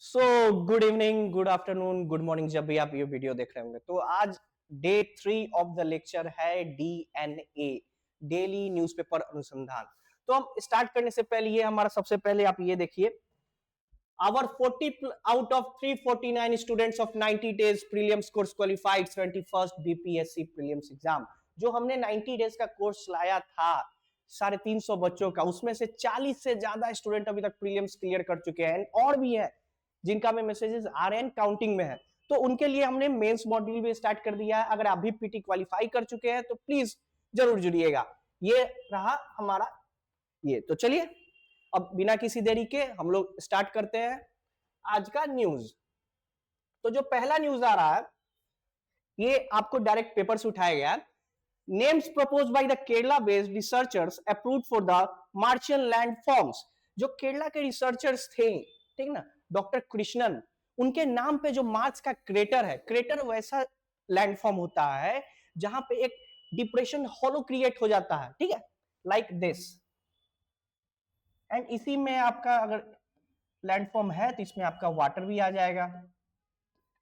So good evening, good afternoon, good morning, जब भी आप ये वीडियो देख रहे होंगे। तो आज डे 3 ऑफ द लेक्चर है डीएनए, डेली न्यूज़पेपर अनुसंधान। तो हम स्टार्ट करने से पहले ये हमारा सबसे पहले आप ये देखिए, our 40 out of 349 students of 90 days prelims course qualified 21st BPSC prelims exam। जो हमने 90 डेज का कोर्स चलाया था 350 बच्चों का, उसमें से 40 से ज्यादा स्टूडेंट अभी तक प्रीलिम्स क्लियर कर चुके हैं और भी है जिनका में मैसेजेस आ रहे हैं, काउंटिंग में है। तो उनके लिए हमने मेंस मॉड्यूल भी स्टार्ट कर दिया है। अगर आप भी पीटी क्वालिफाई कर चुके हैं तो प्लीज जरूर जुड़िएगा। ये रहा हमारा ये। तो चलिए अब बिना किसी देरी के हम लोग स्टार्ट करते हैं आज का न्यूज। तो जो पहला न्यूज आ रहा है ये आपको डायरेक्ट पेपर से उठाया गया। Names proposed by the Kerala based researchers approved for the Martian land forms. जो केरला के रिसर्चर्स थे, ठीक ना, डॉक्टर कृष्णन, उनके नाम पे जो मार्स का क्रेटर है, क्रेटर वैसा लैंडफॉर्म होता है जहां पे एक डिप्रेशन हॉलो क्रिएट हो जाता है, ठीक है, लाइक दिस। एंड इसी में आपका अगर लैंडफॉर्म है तो इसमें आपका वाटर भी आ जाएगा,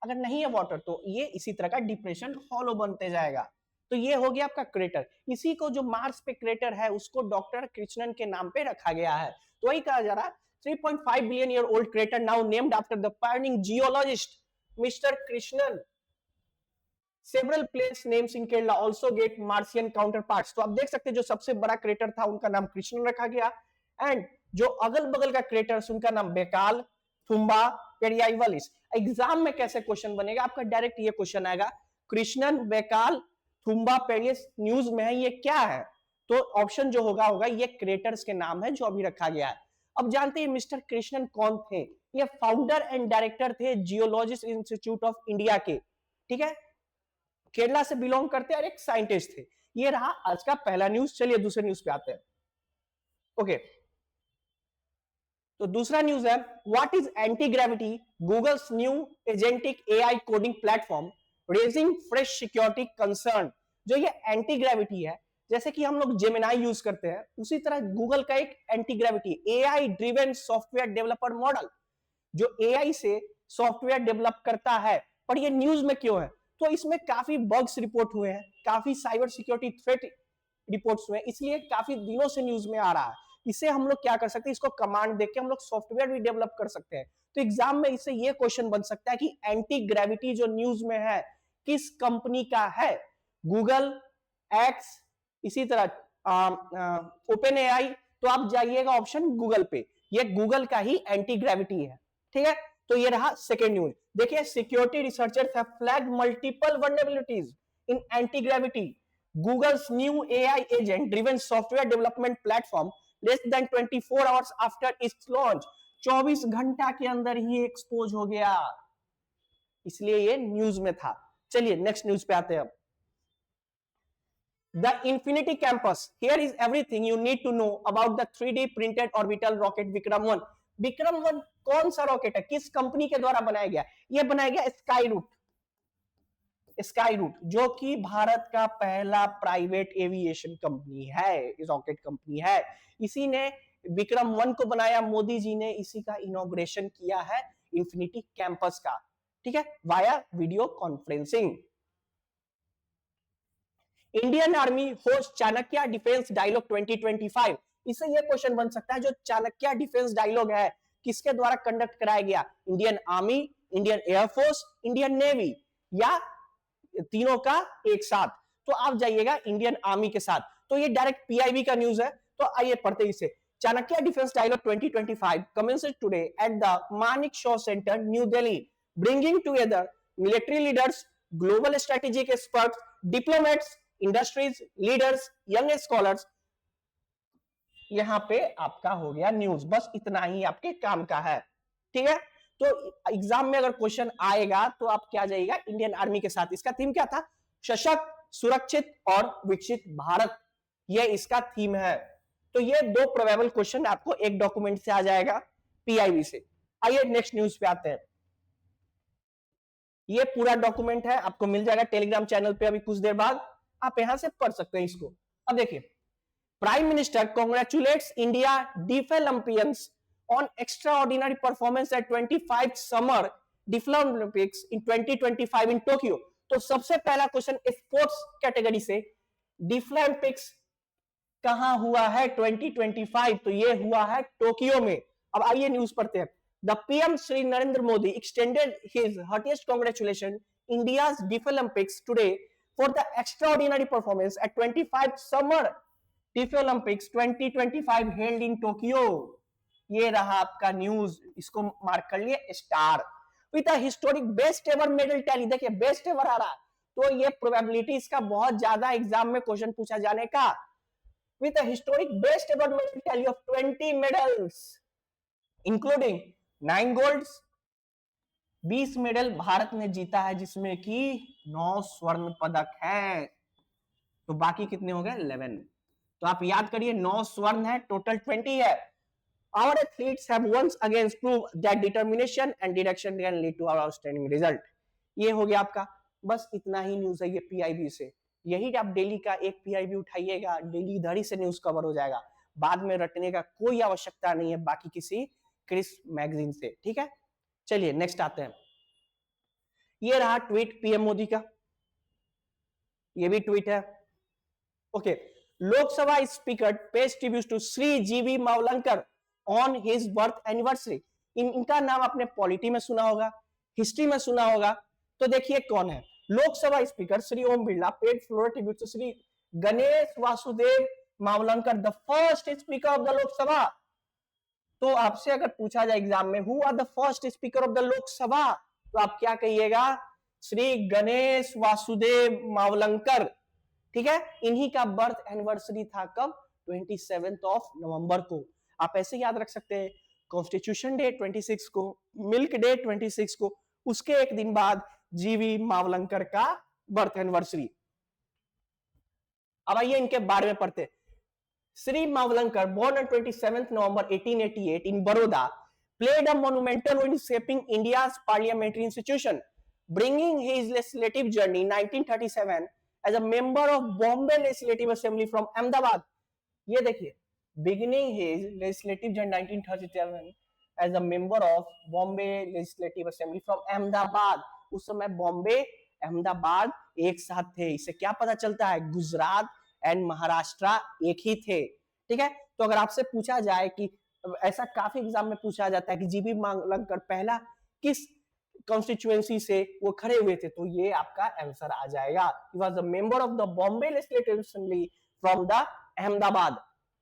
अगर नहीं है वाटर तो ये इसी तरह का डिप्रेशन हॉलो बनते जाएगा। तो ये हो गया आपका क्रेटर। इसी को जो मार्स पे क्रेटर है उसको डॉक्टर कृष्णन के नाम पे रखा गया है। तो वही कहा जा रहा है 3.5 billion year old crater now named after the pioneering geologist Mr. Krishnan. Several place names in Kerala also get Martian counterparts। तो आप देख सकते हैं जो सबसे बड़ा क्रेटर था उनका नाम कृष्णन रखा गया, एंड जो अगल बगल का क्रेटर्स उनका नाम बेकाल, थुम्बा, पेरियाइवलिस। एग्जाम में कैसे क्वेश्चन बनेगा आपका, डायरेक्ट ये क्वेश्चन आएगा, कृष्णन, बेकाल, थुम्बा, पेरियस न्यूज में है, ये क्या है? तो ऑप्शन जो होगा ये क्रेटर्स के नाम है जो अभी रखा गया है। अब जानते हैं मिस्टर कृष्णन कौन थे? ये फाउंडर एंड डायरेक्टर थे जियोलॉजिस्ट इंस्टीट्यूट ऑफ इंडिया के, ठीक है, केरला से बिलोंग करते हैं और एक साइंटिस्ट थे। ये रहा आज का पहला न्यूज। चलिए दूसरे न्यूज पे आते हैं। ओके, तो दूसरा न्यूज है, what is anti gravity, Google's new agentic AI coding platform raising fresh security concern. जो ये एंटी ग्रेविटी है, जैसे कि हम लोग जेमिनाई यूज करते हैं, उसी तरह गूगल का एक anti gravity AI driven software developer model, जो एआई से सॉफ्टवेयर डेवलप करता है। पर ये न्यूज में क्यों है? तो इसमें काफी बग्स रिपोर्ट हुए हैं, काफी साइबर सिक्योरिटी थ्रेट रिपोर्ट्स हुए, इसलिए काफी दिनों से न्यूज में आ रहा है। इसे हम लोग क्या कर सकते हैं, इसको कमांड देके हम लोग सॉफ्टवेयर भी डेवलप कर सकते हैं। तो एग्जाम में इससे ये क्वेश्चन बन सकता है कि एंटी ग्रेविटी जो न्यूज में है किस कंपनी का है? गूगल, एक्स, इसी तरह ओपन एआई। तो आप जाइएगा ऑप्शन गूगल पे, ये गूगल का ही एंटी ग्रेविटी है, ठीक है। तो ये रहा सेकेंड न्यूज। देखिए, security researchers have flagged multiple vulnerabilities in anti gravity, Google's new AI agent driven software development platform less than 24 hours after its launch। 24 घंटा के अंदर ही एक्सपोज हो गया, इसलिए ये न्यूज में था। चलिए नेक्स्ट न्यूज पे आते हैं। The Infinity Campus, here is everything you need to know about the 3D printed orbital rocket Vikram 1। Vikram 1 कौन सा रॉकेट है, किस कंपनी के द्वारा बनाया गया? ये बनाया गया स्काईरूट, जो कि भारत का पहला प्राइवेट एविएशन कंपनी है, रॉकेट कंपनी है। इसी ने विक्रम 1 को बनाया, मोदी जी ने इसी का इनॉग्रेशन किया है, इंफिनिटी कैंपस का, ठीक है, via video conferencing. Indian army host Chanakya defence dialogue 2025। इससे यह क्वेश्चन बन सकता है, जो चाणक्य डिफेंस डायलॉग है किसके द्वारा कंडक्ट कराया गया? Indian army, Indian air force, Indian navy, या तीनों का एक साथ? तो आप जाइएगा इंडियन आर्मी के साथ। तो ये डायरेक्ट पीआईबी का न्यूज है, तो आइए पढ़ते इसे। Chanakya defence dialogue 2025 commences today at the Manik Shaw Center, New Delhi, bringing together military leaders, global strategic experts, diplomats, industries leaders, young scholars। यहां पे आपका हो गया न्यूज, बस इतना ही आपके काम का है, ठीक है। तो एग्जाम में अगर क्वेश्चन आएगा तो आप क्या जाइएगा, इंडियन आर्मी के साथ। इसका थीम क्या था? सशक्त, सुरक्षित और विकसित भारत, ये इसका थीम है। तो ये दो प्रोबेबल क्वेश्चन आपको एक डॉक्यूमेंट से आ जाएगा, पीआईबी से। आइए नेक्स्ट न्यूज पे आते हैं। ये पूरा डॉक्यूमेंट है, आपको मिल जाएगा टेलीग्राम चैनल पे, अभी कुछ देर बाद आप यहां से पढ़ सकते हैं इसको। अब देखिए, prime minister congratulates India Deaflympians on extraordinary performance at 25 Summer Deaflympics in 2025 in Tokyo. तो सबसे पहला क्वेश्चन स्पोर्ट्स कैटेगरी से डिफलैम्पिक्स कहां हुआ है 2025, तो ये हुआ है टोक्यो में। अब आइए न्यूज पढ़ते हैं। The PM Shri Narendra Modi extended his heartiest congratulation India's Deaflympics today for the extraordinary performance at 25 summer Deaflympics 2025 held in Tokyo. ये रहा आपका न्यूज, इसको मार्क कर लिए star. With a historic best ever medal tally, देखिए बेस्ट एवर आ रहा, तो ये प्रोबेबिलिटी इसका बहुत ज्यादा एग्जाम में क्वेश्चन पूछा जाने का। With a historic best ever medal tally of 20 medals including 9 golds, 20 medal Bharat ने जीता है जिसमें कि 9 स्वर्ण पदक है, तो बाकी कितने हो गए 11। तो आप याद करिए 9 स्वर्ण है, टोटल 20 है। Our athletes have once again proved that determination and direction can lead to our outstanding result. ये हो गया आपका, बस इतना ही न्यूज है ये पीआईबी से। यही आप डेली का एक पीआईबी उठाइएगा, डेली इधर ही से न्यूज कवर हो जाएगा, बाद में रटने का कोई आवश्यकता नहीं है बाकी किसी क्रिस मैगजीन से, ठीक है। चलिए नेक्स्ट आते हैं। ये रहा ट्वीट पीएम मोदी का, ये भी ट्वीट है। Okay, Lok Sabha speaker pays tribute to Shri G V Mavalankar on his birth anniversary. इनका नाम आपने पॉलिटी में सुना होगा, हिस्ट्री में सुना होगा, तो देखिए कौन है। Lok Sabha speaker Shri Om Birla paid floor tribute to Shri Ganesh Vasudev Mavalankar, the first speaker of the Lok Sabha. तो आपसे अगर पूछा जाए एग्जाम में who are the first speaker of the Lok Sabha, तो आप क्या कहिएगा, श्री गणेश वासुदेव मावलंकर, ठीक है। इन्हीं का बर्थ एनिवर्सरी था कब, 27 नवंबर को। आप ऐसे याद रख सकते हैं, कॉन्स्टिट्यूशन डे 26 को, मिल्क डे 26 को, उसके एक दिन बाद जीवी मावलंकर का बर्थ एनिवर्सरी। अब आइए इनके बारे में पढ़ते। Shri Mavalankar born on 27 November 1888 in Baroda played a monumental role in shaping India's parliamentary institution, bringing his legislative journey in 1937 as a member of Bombay Legislative Assembly from Ahmedabad. ये देखिए, beginning his legislative journey 1937 as a member of Bombay Legislative Assembly from Ahmedabad. उस समय बॉम्बे अहमदाबाद एक साथ थे। इससे क्या पता चलता है, गुजरात एंड महाराष्ट्र एक ही थे, ठीक है। तो अगर आपसे पूछा जाए कि ऐसा काफी एग्जाम में पूछा जाता है कि जीवी मावलंकर पहला किस कॉन्स्टिट्यूएंसी से वो खड़े हुए थे, तो ये आपका आंसर आ जाएगा। He was a member of the Bombay legislative assembly from the Ahmedabad,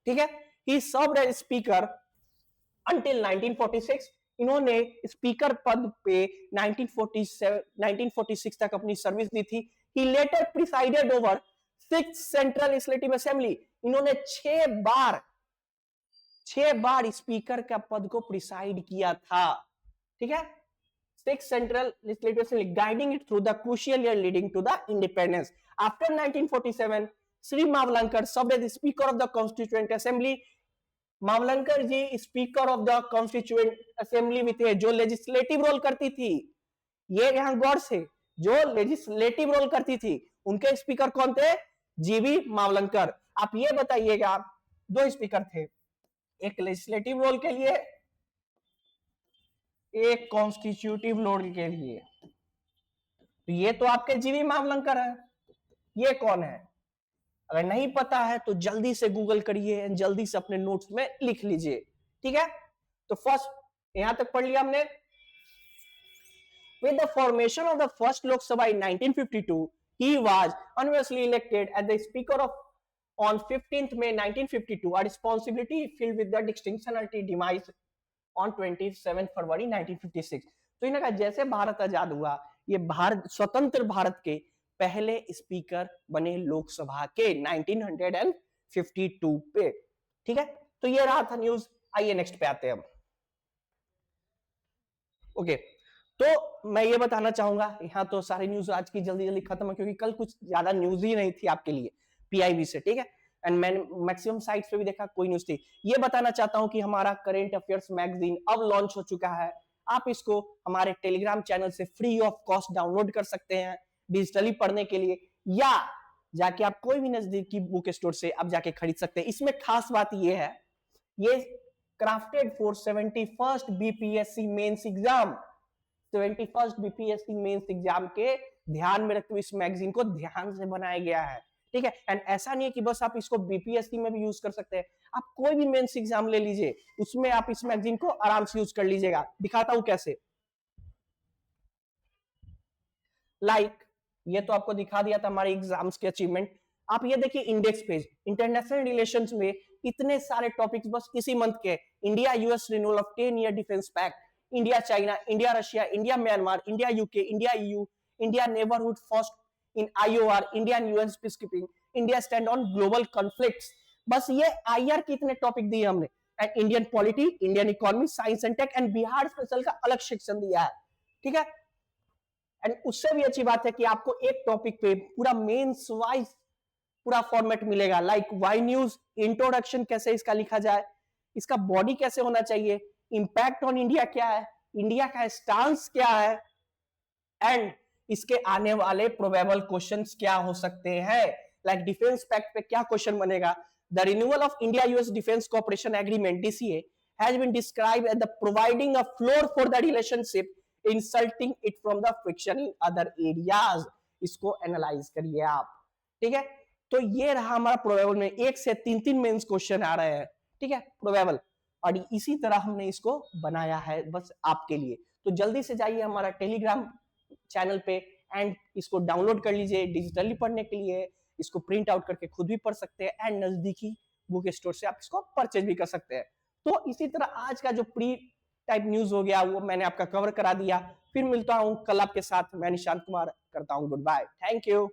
ठीक है। He served as speaker until 1946। इन्होंने स्पीकर पद पे 1946 तक अपनी सर्विस दी थी। He later presided over 6 central legislative assembly. इन्होंने 6 बार स्पीकर का पद को प्रिसाइड किया था, ठीक है। 6 central legislative assembly, guiding it through the crucial year leading to the independence. After 1947 Shri Mavalankar served as speaker of the constituent assembly. Mavalankar ji speaker of the constituent assembly भी थे, जो लेजिस्लेटिव रोल करती थी। ये यहां गौर से, जो लेजिस्लेटिव रोल करती थी, उनके स्पीकर कौन थे, जीवी मावलंकर। आप ये बताइएगा, 2 स्पीकर थे, एक लेजिस्लेटिव रोल के लिए, एक कॉन्स्टिट्यूटिव रोल के लिए। तो ये तो आपके जीवी मावलंकर है। ये कौन है, अगर नहीं पता है तो जल्दी से गूगल करिए, जल्दी से अपने नोट्स में लिख लीजिए, ठीक है। तो फर्स्ट यहां तक पढ़ लिया हमने। With the formation of the first Lok Sabha in 1952, he was unanimously elected as the Speaker of on 15th May 1952, a responsibility filled with the distinction until demise on 27 February 1956। तो इन्होंने कहा जैसे भारत आजाद हुआ, ये भारत स्वतंत्र भारत के पहले स्पीकर बने लोकसभा के 1952 पे, ठीक है। तो ये रहा था न्यूज। आइए नेक्स्ट पे आते हैं हम। ओके, तो मैं ये बताना चाहूंगा, यहाँ तो सारी न्यूज आज की जल्दी जल्दी खत्म है, क्योंकि कल कुछ ज्यादा न्यूज ही नहीं थी आपके लिए पीआईबी से, ठीक है। एंड मैंने मैक्सिमम साइट्स पे भी देखा कोई न्यूज थी। ये बताना चाहता हूं कि हमारा करेंट अफेयर्स मैगजीन अब लॉन्च हो चुका है। आप इसको हमारे टेलीग्राम चैनल से फ्री ऑफ कॉस्ट डाउनलोड कर सकते हैं डिजिटली पढ़ने के लिए, या जाके आप कोई भी नजदीकी बुक स्टोर से आप जाके खरीद सकते हैं। इसमें खास बात ये है, ये crafted for 71st BPSC mains exam, 71st BPSC mains exam के ध्यान में रखते हुए इस मैगजीन को ध्यान से बनाया गया है, ठीक है। एंड ऐसा नहीं है कि बस आप इसको बीपीएससी में भी यूज कर सकते हैं, आप कोई भी मेंस एग्जाम ले लीजिए, उसमें आप इस मैगजीन को आराम से यूज कर लीजिएगा। दिखाता हूं कैसे। ये तो आपको दिखा दिया था हमारे एग्जाम्स के अचीवमेंट। आप ये देखिए इंडेक्स पेज, इंटरनेशनल रिलेशंस में इतने सारे टॉपिक्स बस इसी मंथ के, India US renewal of 10 year defence pact, India China, India Russia, India Myanmar, India UK, India EU, India neighbourhood first in IOR, Indian UN peacekeeping, India stand on global conflicts. बस ये IR के इतने topic दिए हमने। And Indian polity, Indian economy, science and tech and Bihar special का अलग section दिया है, ठीक है। एंड उससे भी अच्छी बात है कि आपको एक टॉपिक पे पूरा मेंस वाइज पूरा फॉर्मेट मिलेगा, लाइक वाई न्यूज, इंट्रोडक्शन कैसे इसका लिखा जाए, इसका बॉडी कैसे होना चाहिए, इंपैक्ट ऑन इंडिया क्या है, इंडिया का स्टांस क्या है, एंड इसके आने वाले प्रोबेबल क्वेश्चंस क्या हो सकते हैं, लाइक डिफेंस पैक्ट पे क्या क्वेश्चन बनेगा। The renewal of India US defence cooperation agreement DCA has been described as the providing a floor for the relationship, insulting it from the friction in other areas. इसको analyse करिए आप, ठीक है। तो ये रहा हमारा प्रोबेबल में 1 से 3 मेंस क्वेश्चन आ रहे हैं, ठीक है, प्रोबेबल। और इसी तरह हमने इसको बनाया है बस आपके लिए। तो जल्दी से जाइए हमारा टेलीग्राम चैनल पे एंड इसको डाउनलोड कर लीजिए डिजिटली पढ़ने के लिए। इसको प्रिंट आउट करके खुद भी पढ़ सकते हैं एंड नजदीकी बुक स्टोर से आप इसको परचेज भी कर सकते हैं। तो इसी तरह आज का जो प्री टाइप न्यूज हो गया वो मैंने आपका कवर करा दिया। फिर मिलता हूं कल आपके साथ, मैं निशांत कुमार, करता हूं गुड बाय, थैंक यू।